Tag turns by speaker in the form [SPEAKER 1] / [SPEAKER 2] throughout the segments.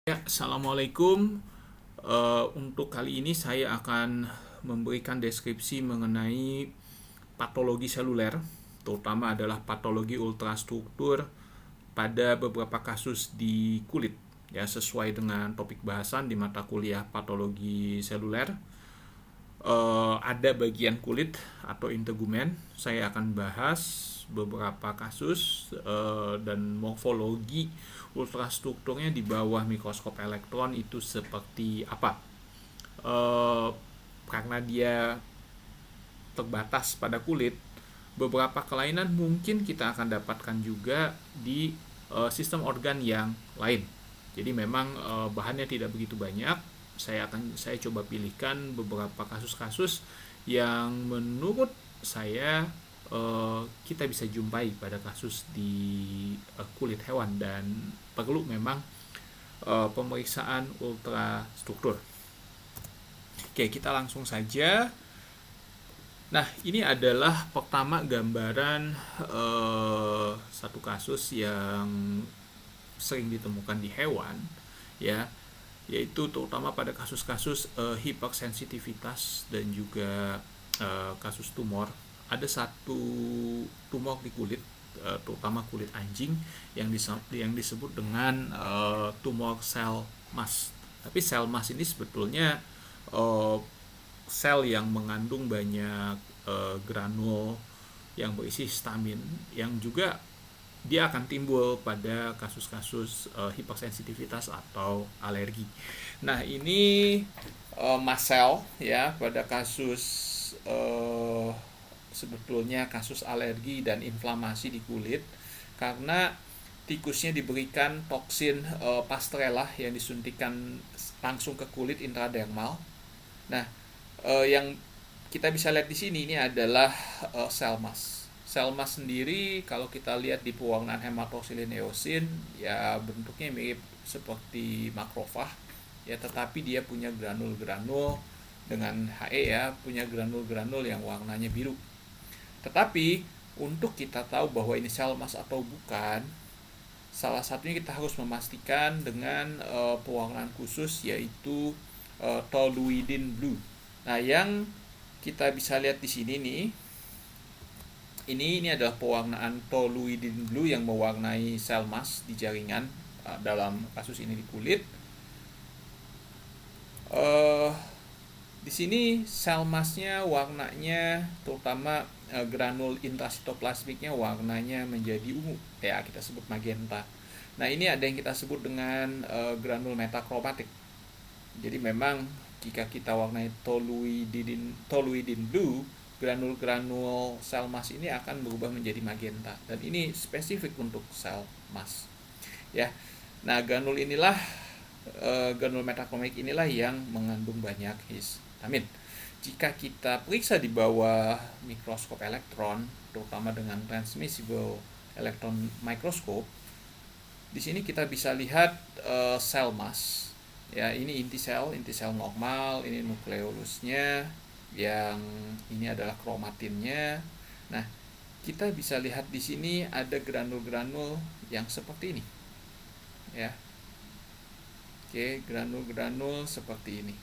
[SPEAKER 1] Ya, assalamualaikum. Untuk kali ini saya akan memberikan deskripsi mengenai patologi seluler, terutama adalah patologi ultrastruktur pada beberapa kasus di kulit, ya sesuai dengan topik bahasan di mata kuliah patologi seluler. Ada bagian kulit atau integumen. Saya akan bahas beberapa kasus dan morfologi ultrastrukturnya di bawah mikroskop elektron itu seperti apa. Eh, karena dia terbatas pada kulit, beberapa kelainan mungkin kita akan dapatkan juga di sistem organ yang lain. Jadi memang bahannya tidak begitu banyak. Saya coba pilihkan beberapa kasus-kasus yang menurut saya kita bisa jumpai pada kasus di kulit hewan dan perlu memang pemeriksaan ultrastruktur. Oke, kita langsung saja. Nah, ini adalah pertama gambaran satu kasus yang sering ditemukan di hewan, ya, yaitu terutama pada kasus-kasus hipersensitivitas dan juga kasus tumor. Ada satu tumor di kulit, terutama kulit anjing, yang disebut dengan tumor sel mas. Tapi sel mas ini sebetulnya uh, sel yang mengandung banyak granul yang berisi histamin, yang juga dia akan timbul pada kasus-kasus hipersensitivitas atau alergi. Nah, ini mast cell ya pada kasus sebetulnya kasus alergi dan inflamasi di kulit karena tikusnya diberikan toksin Pasteurella yang disuntikan langsung ke kulit intradermal. Nah, yang kita bisa lihat di sini ini adalah sel mas. Sel mas sendiri kalau kita lihat di pewarnaan hematosilin eosin ya bentuknya mirip seperti makrofag ya, tetapi dia punya granul-granul dengan He ya, punya granul-granul yang warnanya biru. Tetapi untuk kita tahu bahwa ini sel mas atau bukan, salah satunya kita harus memastikan dengan pewarnaan khusus yaitu toluidine blue. Nah, yang kita bisa lihat di sini nih, ini adalah pewarnaan toluidine blue yang mewarnai sel mas di jaringan dalam kasus ini di kulit. Di sini sel masnya warnanya terutama granul intrasitoplasmiknya warnanya menjadi ungu ya, kita sebut magenta. Nah, ini ada yang kita sebut dengan granul metakromatik. Jadi memang jika kita warnai toluidine blue, granul-granul sel mas ini akan berubah menjadi magenta dan ini spesifik untuk sel mas. Ya. Nah, granul metakromatik inilah yang mengandung banyak histamin. Jika kita periksa di bawah mikroskop elektron, terutama dengan transmissible electron microscope, di sini kita bisa lihat sel mas. Ya, ini inti sel normal, ini nukleolusnya, yang ini adalah kromatinnya. Nah, kita bisa lihat di sini ada granul-granul yang seperti ini. Ya. Oke, granul-granul seperti ini.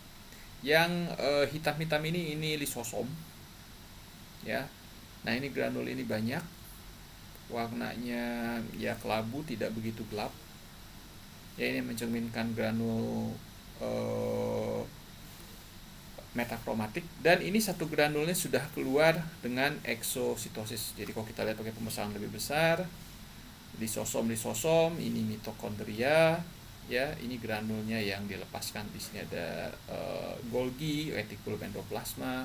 [SPEAKER 1] Yang hitam-hitam ini lisosom. Ya. Nah, ini granul ini banyak. Warnanya ya kelabu, tidak begitu gelap. Ya, ini mencerminkan granul metakromatik, dan ini satu granulnya sudah keluar dengan eksositosis. Jadi kalau kita lihat pakai pembesaran lebih besar, lisosom, ini mitokondria, ya, ini granulnya yang dilepaskan. Di sini ada Golgi, retikulum endoplasma.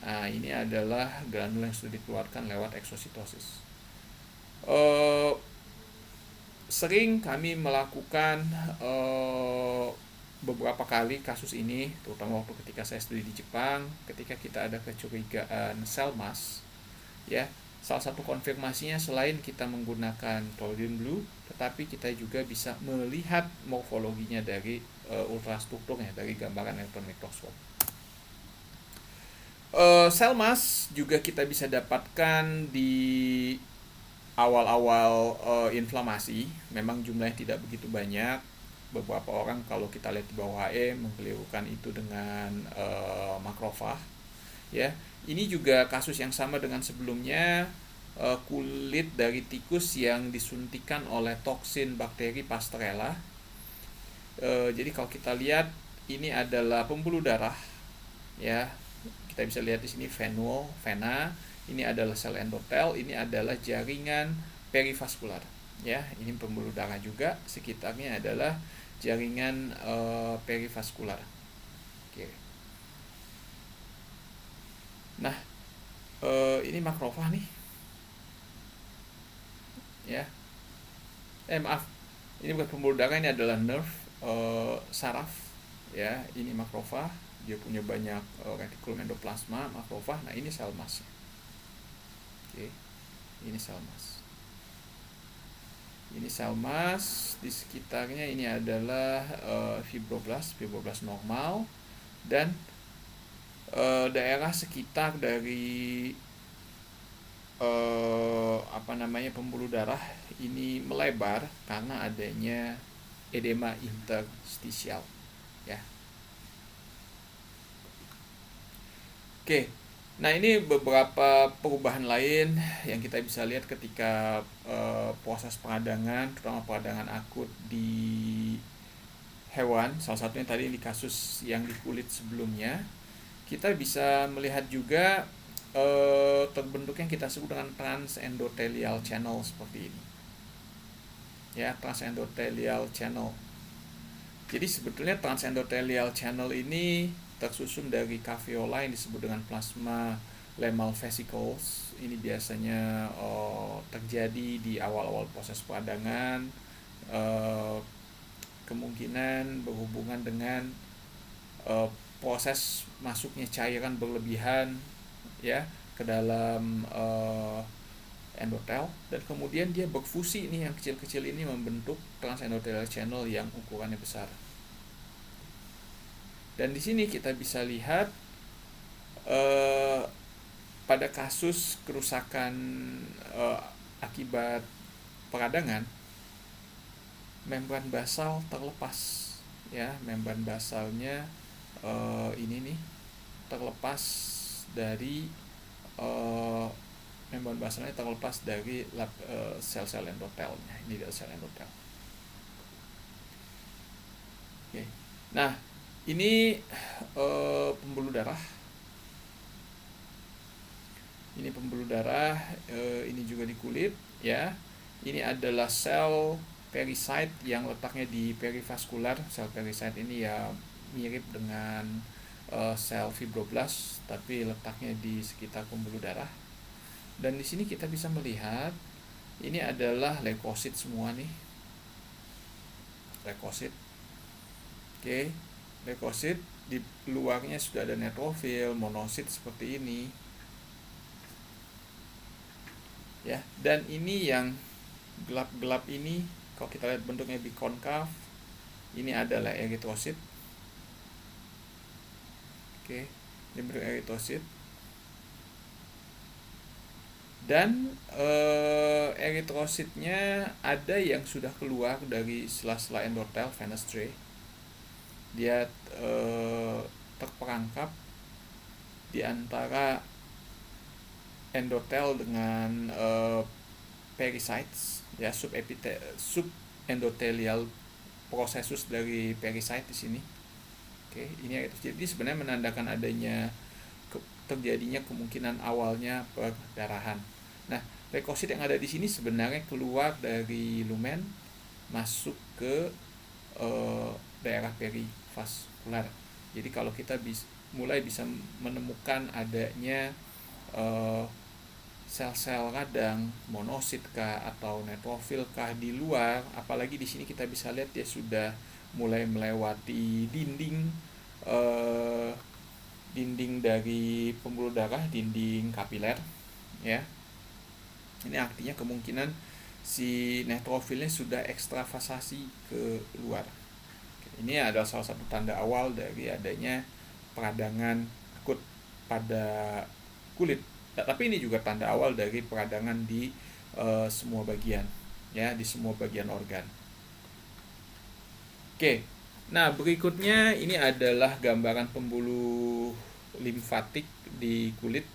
[SPEAKER 1] Nah, ini adalah granul yang sudah dikeluarkan lewat eksositosis. Sering kami melakukan beberapa kali kasus ini, terutama waktu ketika saya studi di Jepang, ketika kita ada kecurigaan sel mas, ya, salah satu konfirmasinya selain kita menggunakan toluidine blue, tetapi kita juga bisa melihat morfologinya dari ultrastrukturnya dari gambaran elektron mikroskop. Sel mas juga kita bisa dapatkan di awal-awal inflamasi. Memang jumlahnya tidak begitu banyak, beberapa orang kalau kita lihat di bawah HE mengkelirukan itu dengan makrofag. Ya, ini juga kasus yang sama dengan sebelumnya, kulit dari tikus yang disuntikan oleh toksin bakteri Pasteurella. Jadi kalau kita lihat ini adalah pembuluh darah, ya kita bisa lihat di sini vena, ini adalah sel endotel, ini adalah jaringan perivaskular, ya ini pembuluh darah juga, sekitarnya adalah jaringan perivaskular. Oke. Nah, ini makrofag nih, ya. Maaf, ini bukan pembuluh darah, ini adalah nerve saraf, ya ini makrofag, dia punya banyak retikulum endoplasma makrofag. Nah ini sel mas. Oke, ini sel mas. Ini sel mas, di sekitarnya ini adalah fibroblast normal, dan daerah sekitar dari pembuluh darah ini melebar karena adanya edema interstisial, ya. Oke, nah ini beberapa perubahan lain yang kita bisa lihat ketika proses peradangan, terutama peradangan akut di hewan. Salah satunya tadi di kasus yang di kulit sebelumnya, kita bisa melihat juga terbentuk yang kita sebut dengan transendothelial channel seperti ini, ya, transendothelial channel. Jadi sebetulnya transendothelial channel ini tersusun dari caveola yang disebut dengan plasma lemmal vesicles. Ini biasanya terjadi di awal-awal proses peradangan, kemungkinan berhubungan dengan proses masuknya cairan berlebihan, ya, ke dalam endotel, dan kemudian dia berfusi nih, yang kecil-kecil ini membentuk transendothelial channel yang ukurannya besar. Dan di sini kita bisa lihat pada kasus kerusakan akibat peradangan, membran basal terlepas, ya, membran basalnya ini nih terlepas dari membran basalnya terlepas dari sel-sel endotelnya. Ini adalah sel endotel. Oke. Nah, ini pembuluh darah. Ini pembuluh darah, ini juga di kulit, ya. Ini adalah sel pericyte yang letaknya di perivaskular. Sel pericyte ini ya mirip dengan sel fibroblast, tapi letaknya di sekitar pembuluh darah. Dan di sini kita bisa melihat ini adalah leukosit semua nih, leukosit. Oke, leukosit, di luarnya sudah ada neutrofil, monosit seperti ini, ya. Dan ini yang gelap-gelap ini, kalau kita lihat bentuknya bikonkav, ini adalah eritrosit. Oke, ini bentuk eritrosit. Dan eritrositnya ada yang sudah keluar dari sela-sela endotel, fenestrae. Dia terperangkap di antara endotel dengan pericytes, ya, subendothelial processus dari pericyte di sini. Oke, ini jadi sebenarnya menandakan adanya terjadinya kemungkinan awalnya perdarahan. Nah, leukosit yang ada di sini sebenarnya keluar dari lumen masuk ke daerah perivaskular. Jadi kalau kita mulai bisa menemukan adanya sel-sel radang, monosit kah atau neutrofil kah di luar, apalagi di sini kita bisa lihat dia sudah mulai melewati dinding dari pembuluh darah, dinding kapiler, ya. Ini artinya kemungkinan si neutrofilnya sudah ekstravasasi ke luar. Ini adalah salah satu tanda awal dari adanya peradangan akut pada kulit. Tapi ini juga tanda awal dari peradangan di semua bagian, ya, di semua bagian organ. Oke, nah berikutnya ini adalah gambaran pembuluh limfatik di kulit.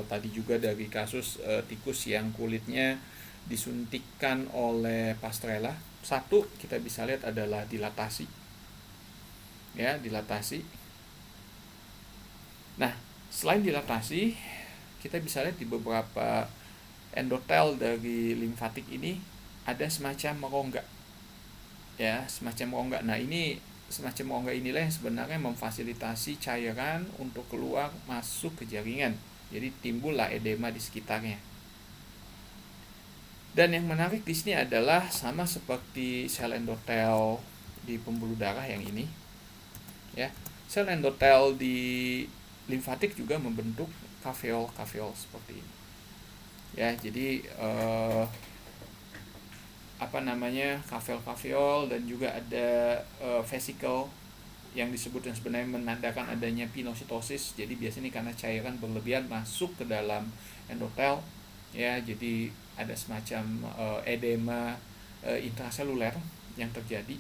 [SPEAKER 1] Tadi juga dari kasus tikus yang kulitnya disuntikkan oleh Pasteurella. Satu kita bisa lihat adalah dilatasi, ya dilatasi. Nah, selain dilatasi, kita bisa lihat di beberapa endotel dari limfatik ini ada semacam rongga, ya semacam rongga. Nah, ini semacam rongga inilah yang sebenarnya memfasilitasi cairan untuk keluar masuk ke jaringan, jadi timbullah edema di sekitarnya. Dan yang menarik di sini adalah sama seperti sel endotel di pembuluh darah yang ini, ya sel endotel di limfatik juga membentuk kaveol seperti ini, ya. Jadi kaveol dan juga ada vesicle yang disebut yang sebenarnya menandakan adanya pinositosis. Jadi biasanya ini karena cairan berlebihan masuk ke dalam endotel, ya, jadi ada semacam edema intraseluler yang terjadi.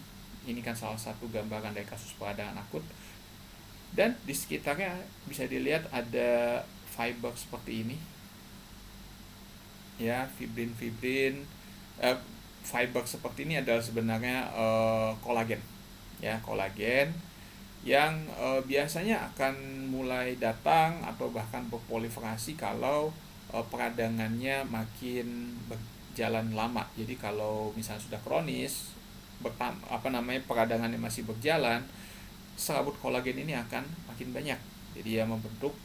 [SPEAKER 1] Ini kan salah satu gambaran dari kasus peradangan akut. Dan di sekitarnya bisa dilihat ada fiber seperti ini, ya, fibrin fiber seperti ini adalah sebenarnya kolagen, ya, kolagen yang biasanya akan mulai datang atau bahkan berproliferasi kalau peradangannya makin berjalan lama. Jadi kalau misalnya sudah kronis, peradangannya masih berjalan, serabut kolagen ini akan makin banyak. Jadi ya membentuk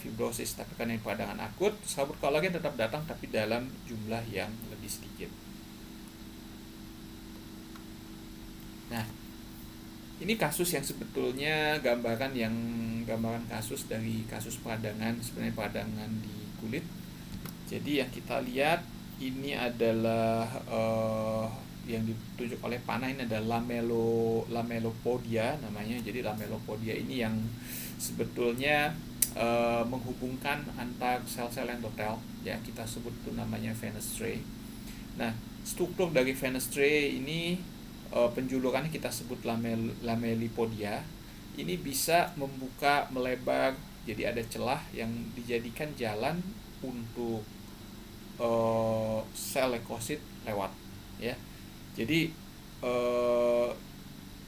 [SPEAKER 1] fibrosis. Tapi karena peradangan akut, serabut kolagen tetap datang tapi dalam jumlah yang lebih sedikit. Nah, ini kasus yang sebetulnya gambaran kasus dari kasus peradangan, sebenarnya peradangan di kulit. Jadi yang kita lihat ini adalah yang ditunjuk oleh panah ini adalah lamellopodia namanya. Jadi lamellopodia ini yang sebetulnya menghubungkan antar sel-sel endotel, ya, kita sebut itu namanya fenestrae. Nah, struktur dari fenestrae ini penjulukannya kita sebut lamellipodia. Ini bisa membuka, melebar, jadi ada celah yang dijadikan jalan untuk sel leukosit lewat, ya. Jadi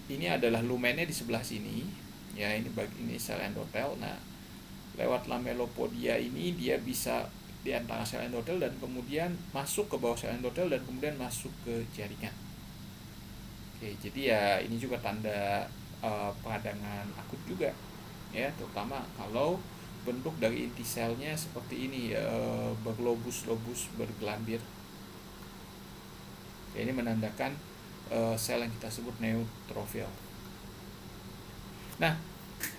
[SPEAKER 1] ini adalah lumennya di sebelah sini, ya, ini sel endotel. Nah, lewat lamellopodia ini dia bisa di antara sel endotel dan kemudian masuk ke bawah sel endotel dan kemudian masuk ke jaringan. Oke, jadi ya ini juga tanda peradangan akut juga, ya, terutama kalau bentuk dari inti selnya seperti ini, berlobus-lobus, bergelambir. Ya, ini menandakan sel yang kita sebut neutrofil. Nah,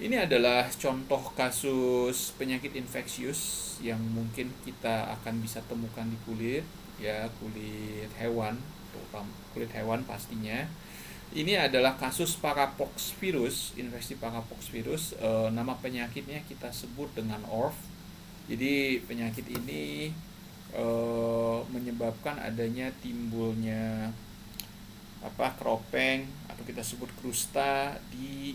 [SPEAKER 1] ini adalah contoh kasus penyakit infeksius yang mungkin kita akan bisa temukan di kulit, ya, kulit hewan, terutama kulit hewan pastinya. Ini adalah kasus parapox virus, infeksi parapox virus. Nama penyakitnya kita sebut dengan ORF. Jadi penyakit ini menyebabkan adanya timbulnya kropeng atau kita sebut krusta di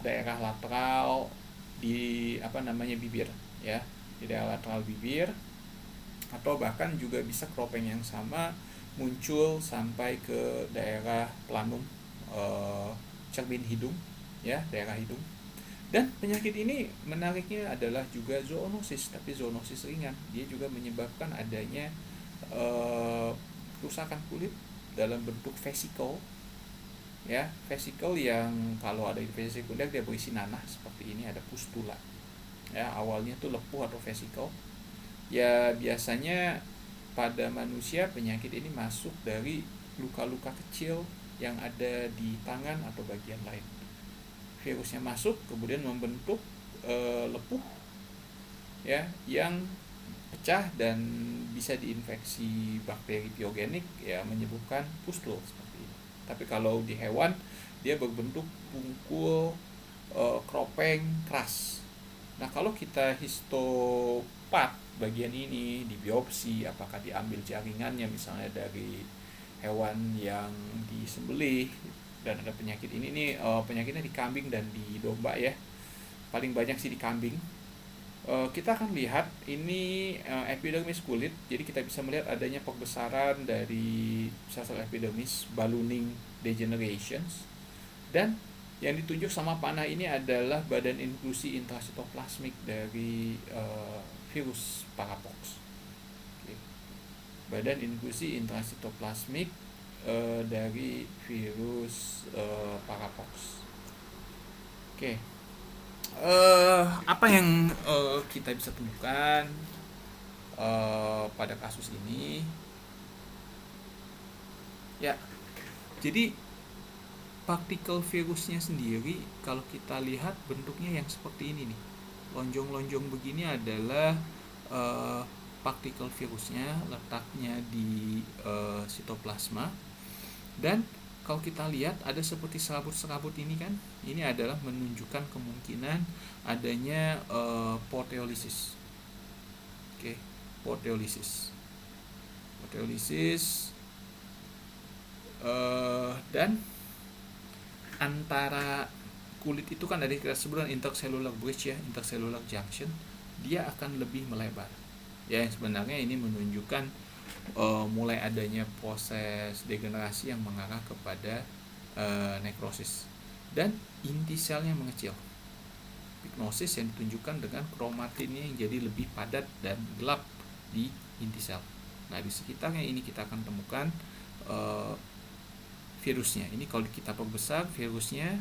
[SPEAKER 1] daerah lateral di bibir, ya, di daerah lateral bibir, atau bahkan juga bisa kropeng yang sama muncul sampai ke daerah planum, cermin hidung, ya, daerah hidung. Dan penyakit ini menariknya adalah juga zoonosis, tapi zoonosis ringan. Dia juga menyebabkan adanya kerusakan kulit dalam bentuk vesicle, ya, vesicle yang kalau ada infeksi sekunder dia berisi nanah seperti ini, ada pustula, ya, awalnya tuh lepuh atau vesicle. Ya, biasanya pada manusia penyakit ini masuk dari luka-luka kecil yang ada di tangan atau bagian lain. Virusnya masuk kemudian membentuk lepuh, ya, yang pecah dan bisa diinfeksi bakteri piogenik, ya, menyebabkan pustul seperti ini. Tapi kalau di hewan dia berbentuk bungkul, kropeng, keras. Nah, kalau kita histopat bagian ini di biopsi, apakah diambil jaringannya misalnya dari hewan yang disembelih, Dan ada penyakit ini nih, penyakitnya di kambing dan di domba ya. Paling banyak sih di kambing. Kita akan lihat ini epidermis kulit. Jadi kita bisa melihat adanya pembesaran dari sel-sel epidermis, ballooning degenerations. Dan yang ditunjuk sama panah ini adalah badan inklusi intrasitoplasmik dari virus parapox. Oke. Badan inklusi intrasitoplasmik dari virus parapox. Oke. Apa yang kita bisa temukan pada kasus ini? Ya, jadi partikel virusnya sendiri kalau kita lihat bentuknya yang seperti ini nih, lonjong-lonjong begini adalah partikel virusnya, letaknya di sitoplasma. Dan kalau kita lihat ada seperti serabut-serabut ini kan, ini adalah menunjukkan kemungkinan adanya proteolisis. Oke, proteolisis dan antara kulit itu kan ada kita sebut intercellular bridge ya, intercellular junction, dia akan lebih melebar. Ya, yang sebenarnya ini menunjukkan mulai adanya proses degenerasi yang mengarah kepada nekrosis. Dan inti selnya mengecil. Pignosis yang ditunjukkan dengan kromatinnya yang jadi lebih padat dan gelap di inti sel. Nah, di sekitarnya ini kita akan temukan virusnya. Ini kalau kita perbesar virusnya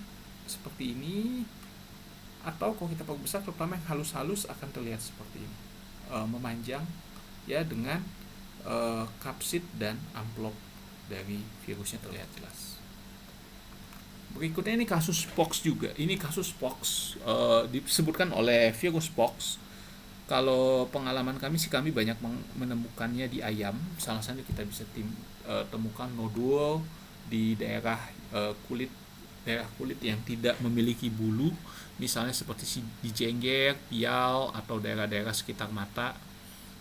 [SPEAKER 1] seperti ini, atau kalau kita perbesar terutama yang halus-halus akan terlihat seperti ini, memanjang ya, dengan kapsid dan amplop dari virusnya terlihat jelas. Berikutnya ini kasus pox juga. Ini kasus pox disebutkan oleh virus pox. Kalau pengalaman kami sih, kami banyak menemukannya di ayam. Salah satu kita bisa temukan nodul di daerah kulit yang tidak memiliki bulu, misalnya seperti di jengger, pial, atau daerah-daerah sekitar mata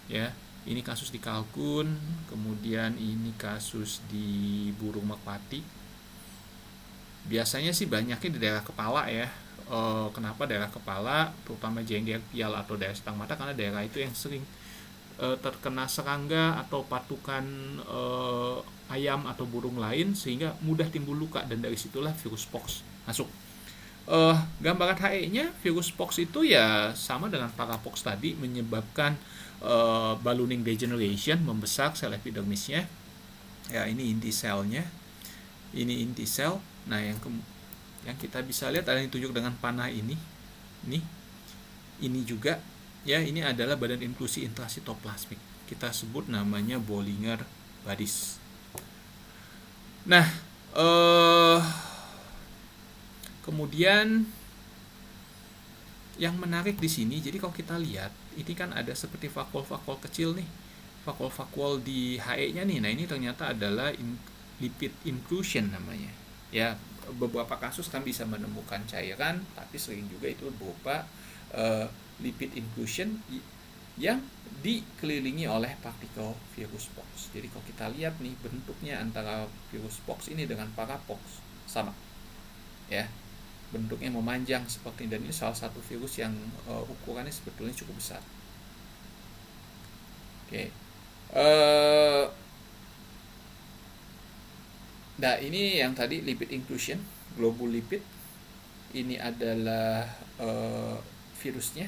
[SPEAKER 1] ya. Ini kasus di kalkun, kemudian ini kasus di burung merpati. Biasanya sih banyaknya di daerah kepala ya. Kenapa daerah kepala, terutama jengger, pial, atau daerah sekitar mata? Karena daerah itu yang sering terkena serangga atau patukan ayam atau burung lain, sehingga mudah timbul luka, dan dari situlah virus pox masuk. Gambaran HE-nya virus pox itu ya sama dengan parapox tadi, menyebabkan ballooning degeneration, membesar sel epidermisnya. Ya, ini inti selnya. Ini inti sel. Nah, yang kita bisa lihat ada yang ditunjuk dengan panah ini. Ini juga ya, ini adalah badan inklusi intrasitoplasmik. Kita sebut namanya Bollinger Bodies. Nah, kemudian yang menarik di sini, jadi kalau kita lihat ini kan ada seperti vakuol-vakuol kecil nih, vakuol-vakuol di HE-nya nih. Nah, ini ternyata adalah lipid inclusion namanya. Ya, beberapa kasus kan bisa menemukan cairan, tapi sering juga itu berupa lipid inclusion yang dikelilingi oleh partikel virus pox. Jadi kalau kita lihat nih, bentuknya antara virus pox ini dengan parapox sama ya, bentuknya memanjang seperti ini, dan ini salah satu virus yang ukurannya sebetulnya cukup besar. Oke. Nah, ini yang tadi lipid inclusion, globule lipid. Ini adalah virusnya,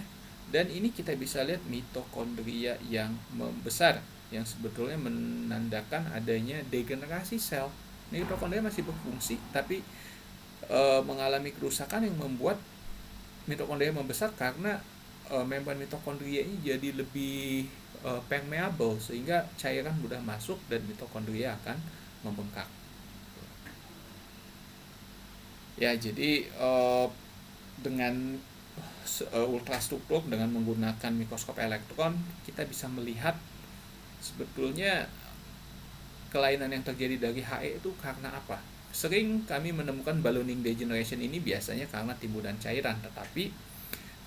[SPEAKER 1] dan ini kita bisa lihat mitokondria yang membesar, yang sebetulnya menandakan adanya degenerasi sel. Mitokondria masih berfungsi, tapi mengalami kerusakan yang membuat mitokondria membesar, karena membran mitokondria ini jadi lebih permeable, sehingga cairan mudah masuk dan mitokondria akan membengkak. Ya, jadi dengan ultrastruktur, dengan menggunakan mikroskop elektron, kita bisa melihat sebetulnya kelainan yang terjadi dari HE itu karena apa. Sering kami menemukan ballooning degeneration ini biasanya karena timbunan cairan, tetapi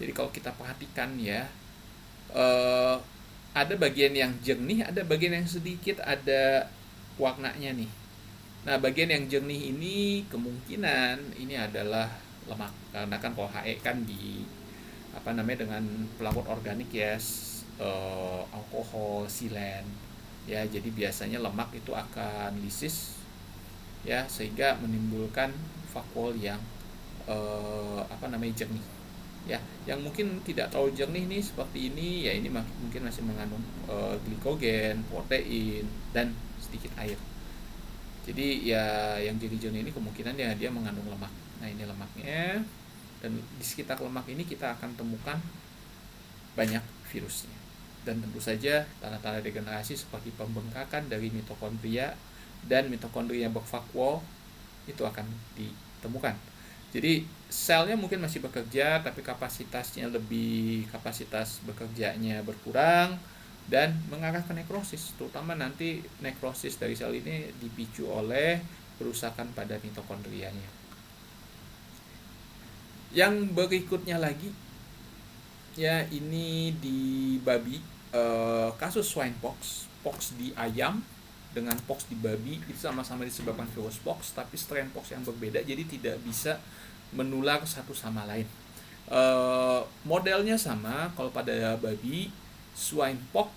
[SPEAKER 1] jadi kalau kita perhatikan ya, ada bagian yang jernih, ada bagian yang sedikit ada warnanya nih. Nah, bagian yang jernih ini kemungkinan ini adalah lemak, karena kan kalau HE kan di dengan pelarut organik ya, alkohol, silen ya, jadi biasanya lemak itu akan lisis ya, sehingga menimbulkan vakuol yang jernih ya. Yang mungkin tidak terlalu jernih nih seperti ini ya, ini mungkin masih mengandung glikogen, protein, dan sedikit air. Jadi ya yang jernih-jernih ini kemungkinan ya dia mengandung lemak. Nah, ini lemaknya, dan di sekitar lemak ini kita akan temukan banyak virusnya. Dan tentu saja tanda-tanda degenerasi seperti pembengkakan dari mitokondria dan mitokondria bervakuol itu akan ditemukan. Jadi selnya mungkin masih bekerja, tapi kapasitas bekerjanya berkurang dan mengarah ke nekrosis, terutama nanti nekrosis dari sel ini dipicu oleh kerusakan pada mitokondrianya. Yang berikutnya lagi ya, ini di babi, kasus swine pox di ayam dengan pox di babi itu sama-sama disebabkan virus pox, tapi strain pox yang berbeda, jadi tidak bisa menular satu sama lain. Modelnya sama. Kalau pada babi, swine pox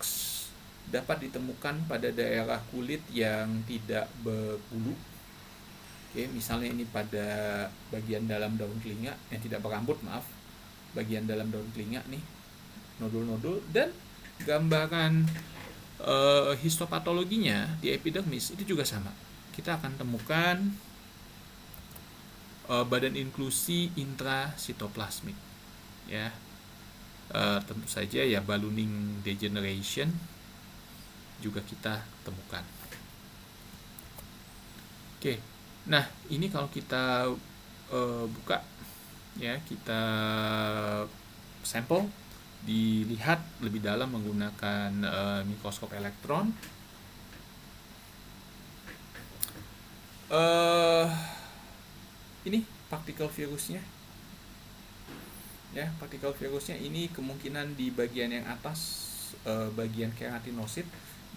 [SPEAKER 1] dapat ditemukan pada daerah kulit yang tidak berbulu. Oke, misalnya ini pada bagian dalam daun telinga yang tidak berambut, bagian dalam daun telinga nih, nodul-nodul, dan gambaran histopatologinya di epidermis itu juga sama. Kita akan temukan badan inklusi intrasitoplasmik ya. Tentu saja ya, ballooning degeneration juga kita temukan. Oke, nah ini kalau kita buka ya, kita sampel, dilihat lebih dalam menggunakan mikroskop elektron. Ini partikel virusnya ya, partikel virusnya ini kemungkinan di bagian yang atas, bagian keratinosit.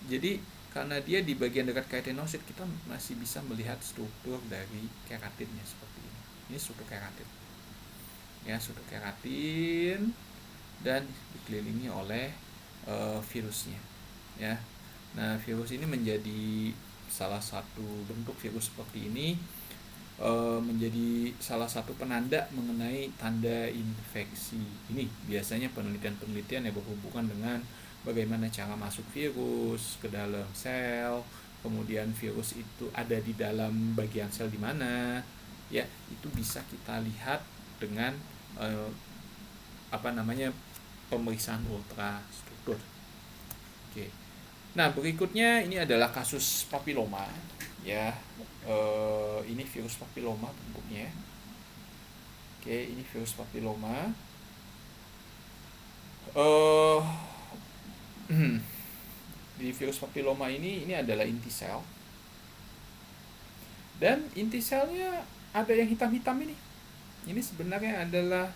[SPEAKER 1] Jadi karena dia di bagian dekat keratinosit, kita masih bisa melihat struktur dari keratinnya seperti ini. Ini struktur keratin ya, struktur keratin, dan dikelilingi oleh virusnya ya. Nah, virus ini menjadi salah satu bentuk virus seperti ini, menjadi salah satu penanda mengenai tanda infeksi ini. Biasanya penelitian yang berhubungan dengan bagaimana cara masuk virus ke dalam sel, kemudian virus itu ada di dalam bagian sel di mana ya, itu bisa kita lihat dengan pemeriksaan ultrastruktur. Oke. Nah, berikutnya ini adalah kasus papiloma ya. Ini virus papiloma bentuknya. Oke, ini virus papiloma. Di virus papiloma ini adalah inti sel, dan inti selnya ada yang hitam-hitam ini. Ini sebenarnya adalah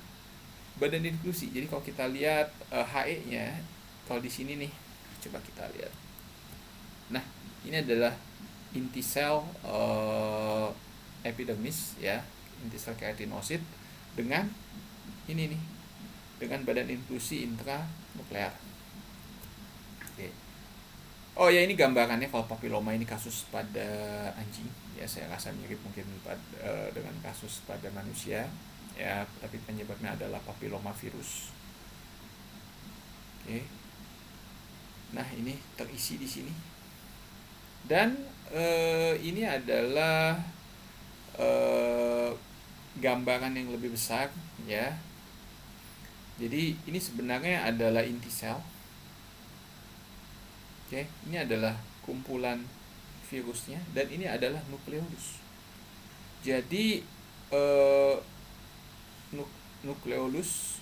[SPEAKER 1] badan inklusi. Jadi kalau kita lihat HE-nya, kalau di sini nih, coba kita lihat. Nah, ini adalah inti sel epidermis ya, inti sel keratinosit dengan ini nih, dengan badan inklusi intranuklear. Oke. Oh ya, ini gambarannya kalau papiloma ini kasus pada anjing ya, saya rasa mirip mungkin dengan kasus pada manusia ya, tapi penyebabnya adalah papiloma virus. Oke. Nah, ini terisi di sini. Dan ini adalah gambaran yang lebih besar ya. Jadi ini sebenarnya adalah inti sel. Oke, ini adalah kumpulan virusnya, dan ini adalah nukleolus. Jadi nukleolus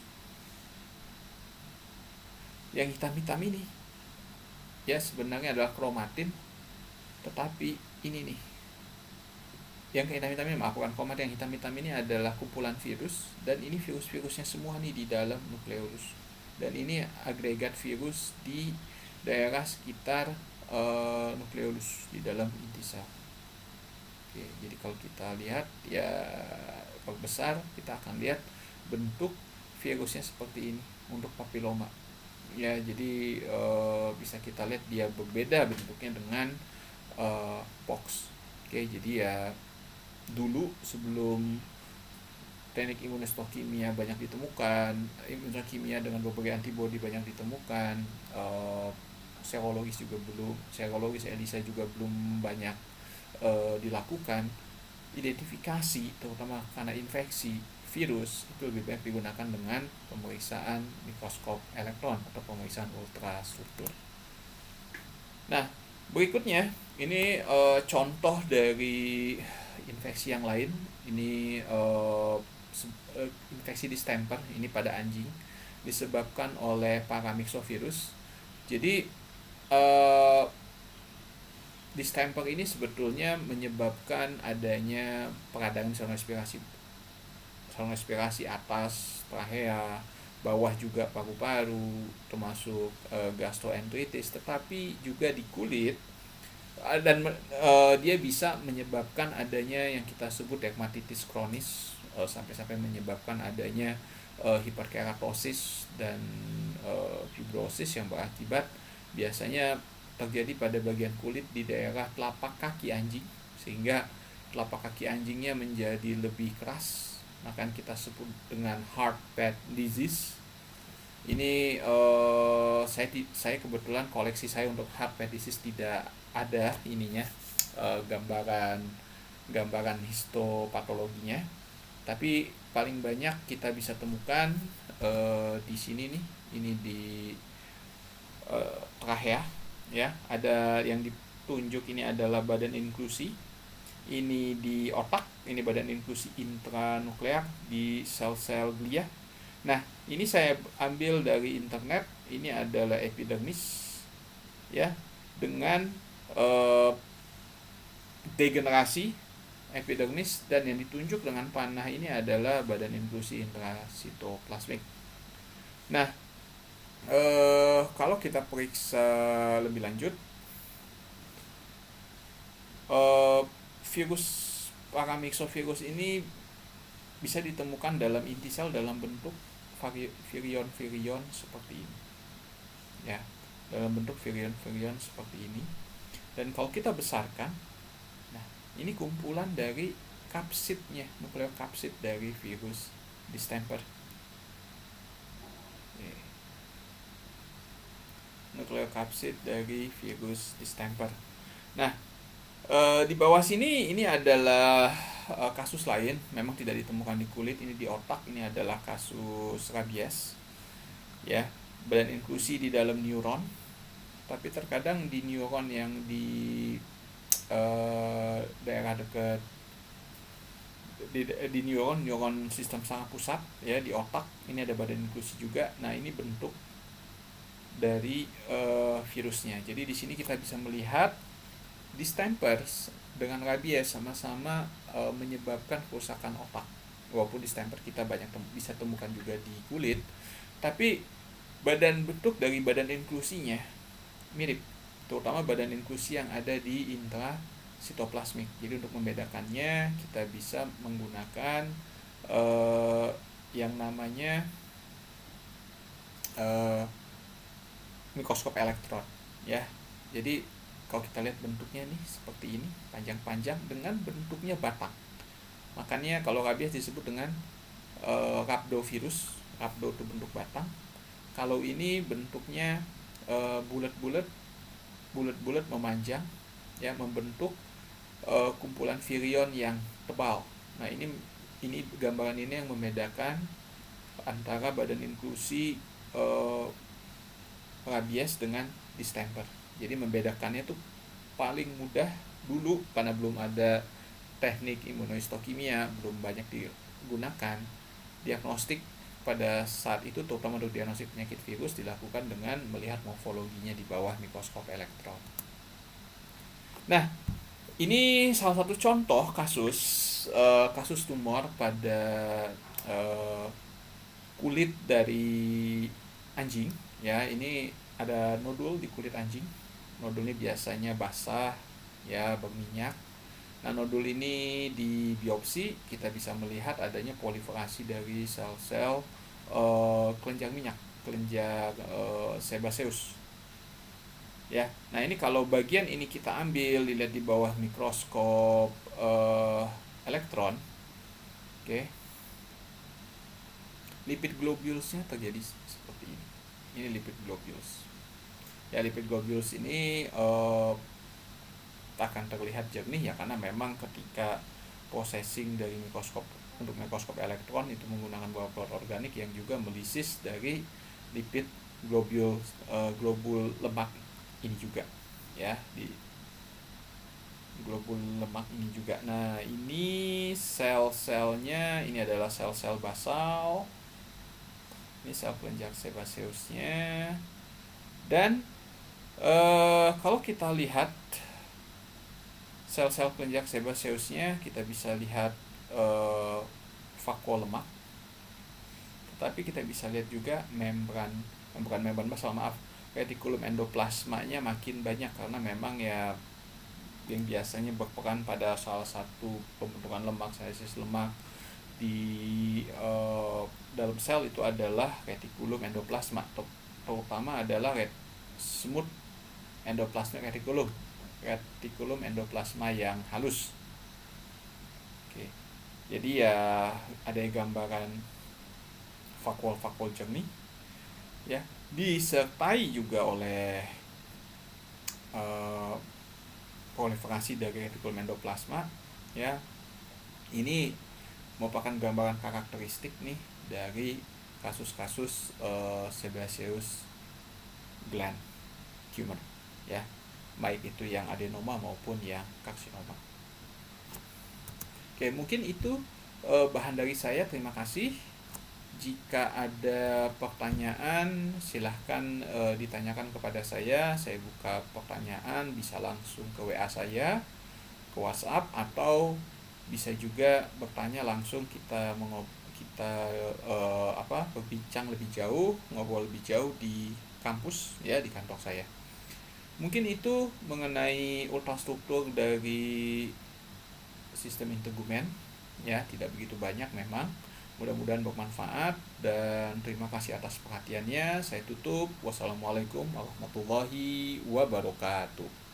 [SPEAKER 1] yang hitam-hitam ini ya sebenarnya adalah kromatin, tetapi ini nih yang hitam-hitam ini, bukan kromatin, yang hitam-hitam ini adalah kumpulan virus, dan ini virus-virusnya semua nih di dalam nukleolus, dan ini agregat virus di daerah sekitar nukleolus di dalam inti sel. Oke, jadi kalau kita lihat ya, kalau besar kita akan lihat bentuk virusnya seperti ini untuk papiloma. Ya, jadi bisa kita lihat dia berbeda bentuknya dengan pox. Oke, jadi ya dulu sebelum teknik imunostokimia banyak ditemukan, imunokimia dengan berbagai antibodi banyak ditemukan, serologis juga belum, serologis ELISA juga belum banyak dilakukan. Identifikasi terutama karena infeksi virus itu lebih baik digunakan dengan pemeriksaan mikroskop elektron atau pemeriksaan ultrastruktur. Nah, berikutnya ini contoh dari infeksi yang lain. Ini infeksi distemper ini pada anjing disebabkan oleh paramyxovirus. Jadi distemper ini sebetulnya menyebabkan adanya peradangan saluran respirasi atas, trachea, bawah juga paru-paru, termasuk gastroenteritis, tetapi juga di kulit, dan dia bisa menyebabkan adanya yang kita sebut dermatitis kronis, sampai menyebabkan adanya hiperkeratosis dan fibrosis yang berakibat biasanya terjadi pada bagian kulit di daerah telapak kaki anjing, sehingga telapak kaki anjingnya menjadi lebih keras, maka kita sebut dengan hard pad disease. Ini saya kebetulan koleksi saya untuk hard pad disease tidak ada ininya, gambaran histopatologinya, tapi paling banyak kita bisa temukan di sini nih, ini di trachea. Ya, ada yang ditunjuk ini adalah badan inklusi, ini di otak, ini badan inklusi intranuklear di sel-sel glia. Nah, ini saya ambil dari internet, ini adalah epidermis ya, dengan degenerasi epidermis, dan yang ditunjuk dengan panah ini adalah badan inklusi intrasitoplasmik. Nah, kalau kita periksa lebih lanjut, virus paramyxovirus ini bisa ditemukan dalam inti sel dalam bentuk virion seperti ini, ya, dalam bentuk virion seperti ini. Dan kalau kita besarkan, nah ini kumpulan dari kapsidnya, nukleokapsid dari virus distemper. Nukleokapsid dari virus distemper. Nah, di bawah sini ini adalah kasus lain, memang tidak ditemukan di kulit, ini di otak, ini adalah kasus rabies. Ya, badan inklusi di dalam neuron, tapi terkadang di neuron yang di daerah dekat di neuron sistem saraf pusat ya, di otak, ini ada badan inklusi juga. Nah, ini bentuk dari virusnya. Jadi di sini kita bisa melihat distemper dengan rabies sama-sama menyebabkan kerusakan otak. Walaupun distemper kita banyak bisa temukan juga di kulit, tapi bentuk dari badan inklusinya mirip, terutama badan inklusi yang ada di intrasitoplasmik. Jadi untuk membedakannya kita bisa menggunakan yang namanya mikroskop elektron ya. Jadi kalau kita lihat bentuknya nih seperti ini, panjang-panjang dengan bentuknya batang. Makanya kalau rabies disebut dengan rhabdovirus. Rhabdo itu bentuk batang. Kalau ini bentuknya bulat-bulat memanjang ya, membentuk kumpulan virion yang tebal. Nah, ini gambaran ini yang membedakan antara badan inklusi rabies dengan distemper. Jadi membedakannya tuh paling mudah dulu, karena belum ada teknik imunohistokimia, belum banyak digunakan. Diagnostik pada saat itu, terutama untuk diagnostik penyakit virus, dilakukan dengan melihat morfologinya di bawah mikroskop elektron. Nah, ini salah satu contoh kasus tumor pada kulit dari anjing. Ya, ini ada nodul di kulit anjing. Nodulnya biasanya basah, ya, berminyak. Nah, nodul ini di biopsi kita bisa melihat adanya proliferasi dari sel-sel kelenjar minyak, kelenjar sebaceous. Ya, nah ini kalau bagian ini kita ambil, dilihat di bawah mikroskop elektron, oke, lipid globulesnya terjadi seperti ini. Ini lipid globules. Ya, lipid globules ini akan terlihat jernih ya, karena memang ketika processing dari mikroskop elektron itu menggunakan molekul organik yang juga melisis dari lipid globul lemak ini juga, ya, di globul lemak ini juga. Nah, ini sel-selnya, ini adalah sel-sel basal, ini sel kelenjar sebaceusnya. Dan kalau kita lihat sel-sel kelenjar sebaceusnya, kita bisa lihat vakuol lemak, tetapi kita bisa lihat juga membran basal, retikulum endoplasmanya makin banyak, karena memang ya yang biasanya berperan pada salah satu pembentukan lemak, sintesis lemak di dalam sel itu adalah retikulum endoplasma, terutama adalah smooth endoplasmic retikulum endoplasma yang halus. Oke. Jadi ya ada gambaran vakuol jernih, ya, disertai juga oleh proliferasi dari retikulum endoplasma, ya. Ini merupakan gambaran karakteristik nih dari kasus-kasus sebaceous gland tumor, ya, baik itu yang adenoma maupun yang karsinoma. Oke, mungkin itu bahan dari saya. Terima kasih. Jika ada pertanyaan, silahkan ditanyakan kepada saya. Saya buka pertanyaan, bisa langsung ke WA saya, ke WhatsApp, atau bisa juga bertanya langsung, kita berbincang lebih jauh, ngobrol lebih jauh di kampus, ya, di kantor saya. Mungkin itu mengenai ultrastruktur dari sistem integumen, ya, tidak begitu banyak memang. Mudah-mudahan bermanfaat, dan terima kasih atas perhatiannya. Saya tutup. Wassalamualaikum warahmatullahi wabarakatuh.